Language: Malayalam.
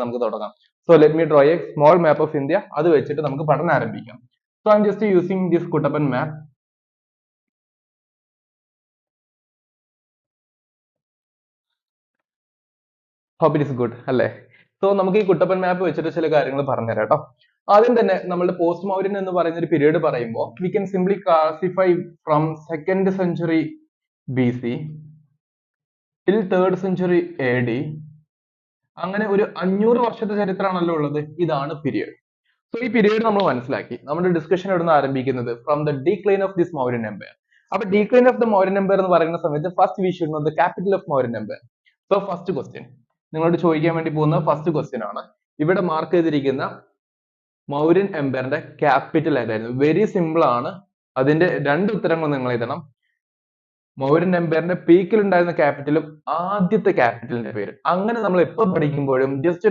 നമുക്ക് തുടങ്ങാം. So let me draw a small map of India. അത് വെച്ചിട്ട് നമുക്ക് പഠനം ആരംഭിക്കാം. So I am just using this Kuttappan map. Hope it is good അല്ലേ? സോ നമുക്ക് ഈ കുട്ടപ്പൻ മാപ്പ് വെച്ചിട്ട് ചില കാര്യങ്ങൾ പറഞ്ഞുതരാം കേട്ടോ. ആദ്യം തന്നെ നമ്മുടെ പോസ്റ്റ് മൗര്യൻ എന്ന് പറയുന്ന ഒരു പീരീഡ് പറയുമ്പോൾ we can simply classify from 2nd century BC till 3rd century AD. അങ്ങനെ ഒരു 500 വർഷത്തെ ചരിത്രമാണല്ലോ ഉള്ളത്. ഇതാണ് പീരീഡ്. സോ ഈ പീരീഡ് നമ്മൾ മനസ്സിലാക്കി. നമ്മുടെ ഡിസ്കഷൻ എവിടെ നിന്ന് ആരംഭിക്കുന്നത്? From the decline of this Mauryan empire. അപ്പൊ decline of the Mauryan empire എന്ന് പറയുന്ന സമയത്ത് first we should know the capital of Mauryan empire. So first question നിങ്ങളോട് ചോദിക്കാൻ വേണ്ടി പോകുന്ന ഫസ്റ്റ് ക്വസ്റ്റ്യൻ ആണ്. ഇവിടെ മാർക്ക് ചെയ്തിരിക്കുന്ന മൗര്യൻ എംപയറിന്റെ ക്യാപിറ്റൽ ഏതായിരുന്നു? വെരി സിമ്പിൾ ആണ്. അതിന്റെ രണ്ട് ഉത്തരങ്ങൾ നിങ്ങൾ എഴുതണം. മൗര്യൻ എംപയറിന്റെ പീക്കിൽ ഉണ്ടായിരുന്ന ക്യാപിറ്റലും ആദ്യത്തെ ക്യാപിറ്റലിന്റെ പേര്. അങ്ങനെ നമ്മൾ എപ്പോൾ പഠിക്കുമ്പോഴും ജസ്റ്റ്